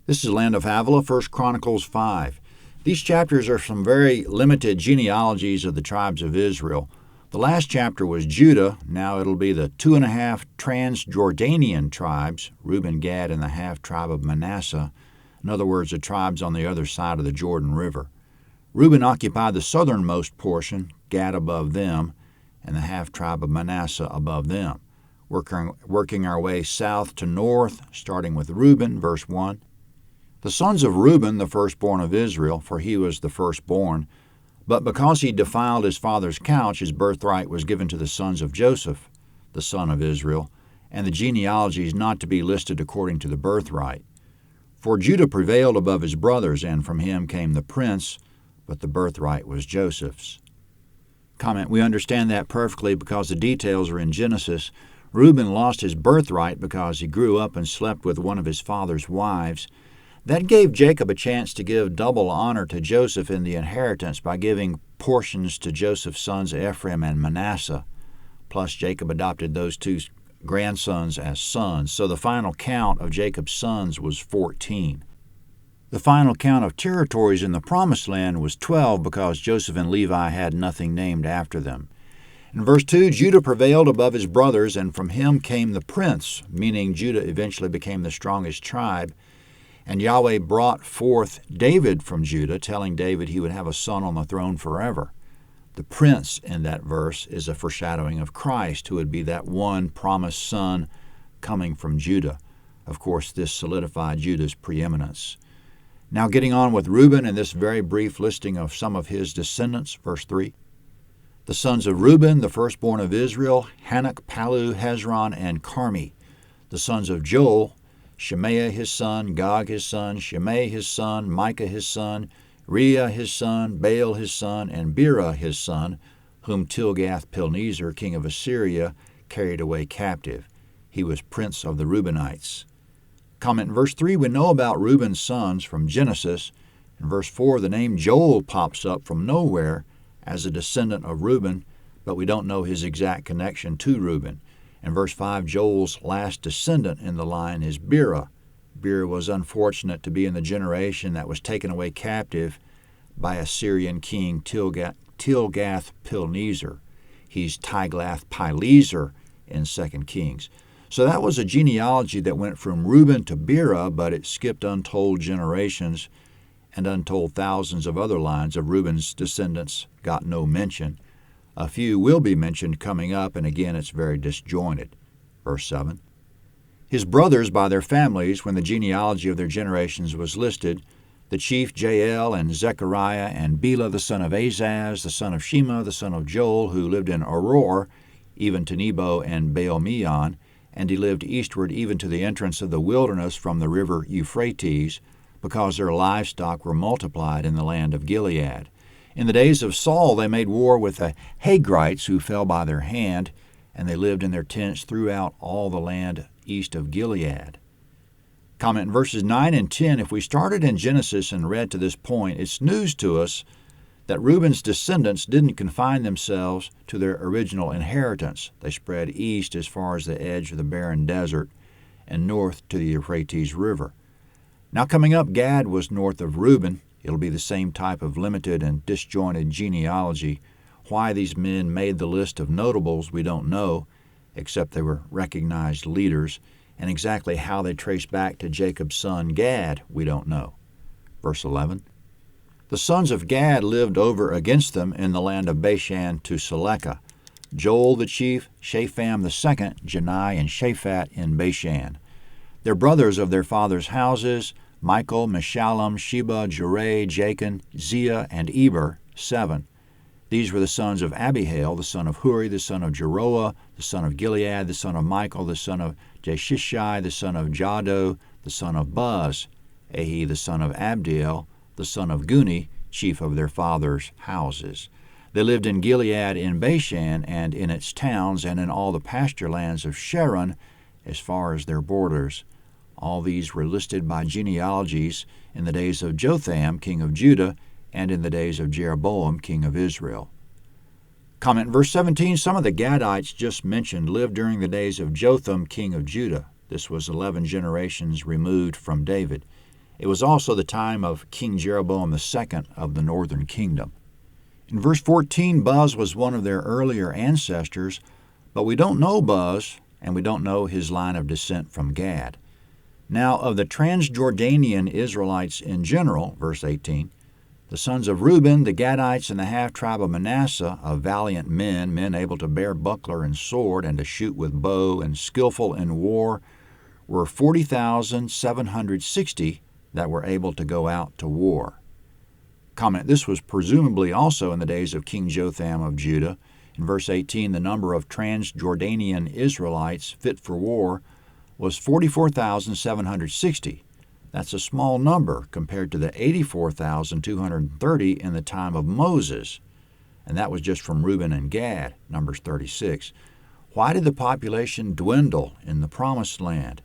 This is Land of Havilah, 1 Chronicles 5. These chapters are some very limited genealogies of the tribes of Israel. The last chapter was Judah. Now it'll be the 2.5 Transjordanian tribes, Reuben, Gad, and the half tribe of Manasseh. In other words, the tribes on the other side of the Jordan River. Reuben occupied the southernmost portion, Gad above them, and the half tribe of Manasseh above them. Working our way south to north, starting with Reuben, verse 1. The sons of Reuben, the firstborn of Israel, for he was the firstborn, but because he defiled his father's couch, his birthright was given to the sons of Joseph, the son of Israel, and the genealogy is not to be listed according to the birthright. For Judah prevailed above his brothers, and from him came the prince, but the birthright was Joseph's. Comment: we understand that perfectly because the details are in Genesis. Reuben lost his birthright because he grew up and slept with one of his father's wives. That gave Jacob a chance to give double honor to Joseph in the inheritance by giving portions to Joseph's sons Ephraim and Manasseh. Plus, Jacob adopted those two grandsons as sons, so the final count of Jacob's sons was 14. The final count of territories in the Promised Land was 12 because Joseph and Levi had nothing named after them. In verse 2, Judah prevailed above his brothers, and from him came the prince, meaning Judah eventually became the strongest tribe. And Yahweh brought forth David from Judah, telling David he would have a son on the throne forever. The prince in that verse is a foreshadowing of Christ, who would be that one promised son coming from Judah. Of course, this solidified Judah's preeminence. Now getting on with Reuben and this very brief listing of some of his descendants, verse 3. The sons of Reuben, the firstborn of Israel, Hanok, Palu, Hezron, and Carmi. The sons of Joel, Shemaiah his son, Gog his son, Shimei his son, Micah his son, Reah his son, Baal his son, and Bera his son, whom Tilgath-Pilneser, king of Assyria, carried away captive. He was prince of the Reubenites. Comment in verse 3, we know about Reuben's sons from Genesis. In verse 4, the name Joel pops up from nowhere as a descendant of Reuben, but we don't know his exact connection to Reuben. In verse 5, Joel's last descendant in the line is Bera. Bera was unfortunate to be in the generation that was taken away captive by Assyrian king Tilgath-Pilneser. He's Tiglath-Pileser in 2 Kings. So that was a genealogy that went from Reuben to Bera, but it skipped untold generations, and untold thousands of other lines of Reuben's descendants got no mention. A few will be mentioned coming up, and again it's very disjointed. Verse 7. His brothers by their families, when the genealogy of their generations was listed, the chief Jael and Zechariah and Bela the son of Azaz, the son of Shema, the son of Joel, who lived in Auror, even to Nebo and Baal-Meon, and he lived eastward even to the entrance of the wilderness from the river Euphrates, because their livestock were multiplied in the land of Gilead. In the days of Saul they made war with the Hagrites who fell by their hand, and they lived in their tents throughout all the land east of Gilead. Comment in verses 9 and 10, if we started in Genesis and read to this point, it's news to us that Reuben's descendants didn't confine themselves to their original inheritance. They spread east as far as the edge of the barren desert and north to the Euphrates River. Now coming up, Gad was north of Reuben. It'll be the same type of limited and disjointed genealogy. Why these men made the list of notables, we don't know, except they were recognized leaders, and exactly how they trace back to Jacob's son Gad, we don't know. Verse 11. The sons of Gad lived over against them in the land of Bashan to Selecah. Joel the chief, Shapham the second, Janai and Shaphat in Bashan. Their brothers of their fathers' houses, Michael, Meshullam, Sheba, Jereh, Jachin, Zia, and Eber, 7. These were the sons of Abihail, the son of Huri, the son of Jeroah, the son of Gilead, the son of Michael, the son of Jeshishai, the son of Jado, the son of Buz, Ahi, the son of Abdiel, the son of Guni, chief of their fathers' houses. They lived in Gilead in Bashan and in its towns and in all the pasture lands of Sharon as far as their borders. All these were listed by genealogies in the days of Jotham, king of Judah, and in the days of Jeroboam, king of Israel. Comment in verse 17, some of the Gadites just mentioned lived during the days of Jotham, king of Judah. This was 11 generations removed from David. It was also the time of King Jeroboam II of the northern kingdom. In verse 14, Buz was one of their earlier ancestors, but we don't know Buz, and we don't know his line of descent from Gad. Now, of the Transjordanian Israelites in general, verse 18, the sons of Reuben, the Gadites, and the half-tribe of Manasseh, of valiant men, men able to bear buckler and sword, and to shoot with bow, and skillful in war, were 40,760 that were able to go out to war. Comment, this was presumably also in the days of King Jotham of Judah. In verse 18, the number of Transjordanian Israelites fit for war was 44,760. That's a small number compared to the 84,230 in the time of Moses, and that was just from Reuben and Gad, Numbers 36. Why did the population dwindle in the Promised Land?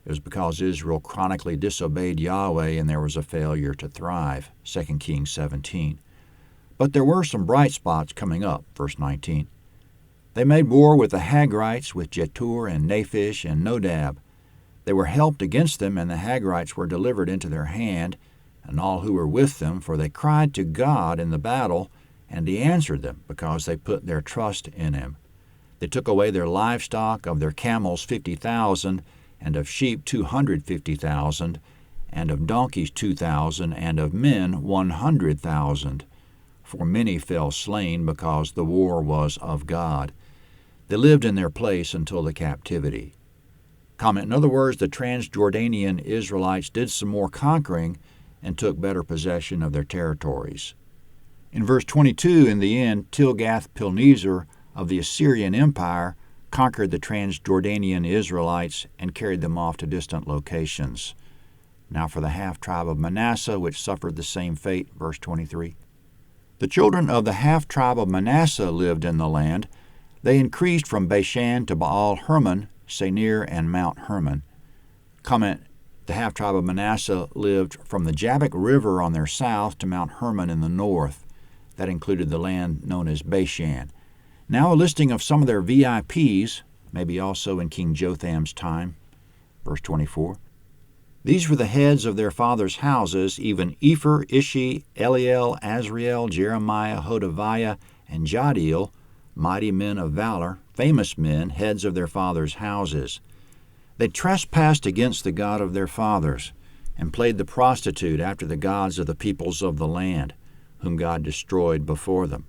It was because Israel chronically disobeyed Yahweh and there was a failure to thrive, 2 Kings 17. But there were some bright spots coming up, verse 19. They made war with the Hagrites, with Jetur and Naphish and Nodab. They were helped against them, and the Hagrites were delivered into their hand, and all who were with them, for they cried to God in the battle, and he answered them, because they put their trust in him. They took away their livestock, of their camels 50,000, and of sheep 250,000, and of donkeys 2,000, and of men 100,000. For many fell slain, because the war was of God. They lived in their place until the captivity. Comment, in other words, the Transjordanian Israelites did some more conquering and took better possession of their territories. In verse 22, in the end, Tilgath-Pilneser of the Assyrian Empire conquered the Transjordanian Israelites and carried them off to distant locations. Now for the half-tribe of Manasseh, which suffered the same fate, verse 23. The children of the half-tribe of Manasseh lived in the land. They increased from Bashan to Baal-Hermon, Senir, and Mount Hermon. Comment, the half-tribe of Manasseh lived from the Jabbok River on their south to Mount Hermon in the north. That included the land known as Bashan. Now a listing of some of their VIPs, maybe also in King Jotham's time. Verse 24. These were the heads of their fathers' houses, even Epher, Ishi, Eliel, Azriel, Jeremiah, Hodaviah, and Jadiel, mighty men of valor, famous men, heads of their fathers' houses. They trespassed against the God of their fathers, and played the prostitute after the gods of the peoples of the land, whom God destroyed before them.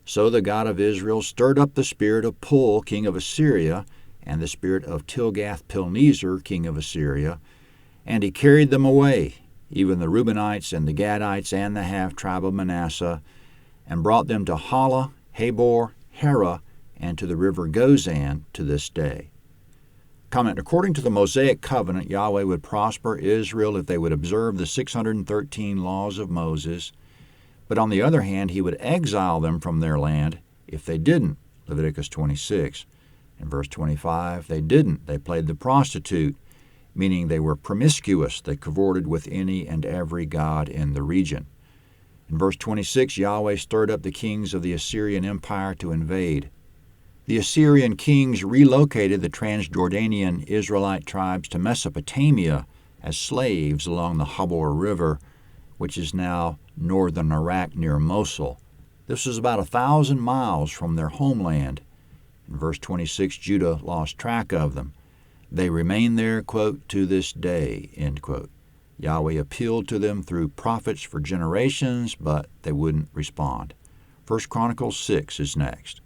So the God of Israel stirred up the spirit of Pul, king of Assyria, and the spirit of Tilgath-Pilneser, king of Assyria, and he carried them away, even the Reubenites and the Gadites and the half-tribe of Manasseh, and brought them to Hala, Habor, Hera, and to the river Gozan to this day. Comment, according to the Mosaic covenant, Yahweh would prosper Israel if they would observe the 613 laws of Moses, but on the other hand, he would exile them from their land if they didn't, Leviticus 26. In verse 25, they didn't. They played the prostitute, meaning they were promiscuous. They cavorted with any and every god in the region. In verse 26, Yahweh stirred up the kings of the Assyrian Empire to invade. The Assyrian kings relocated the Transjordanian Israelite tribes to Mesopotamia as slaves along the Habor River, which is now northern Iraq near Mosul. This is about 1,000 miles from their homeland. In verse 26, Judah lost track of them. They remain there, quote, to this day, end quote. Yahweh appealed to them through prophets for generations, but they wouldn't respond. 1 Chronicles 6 is next.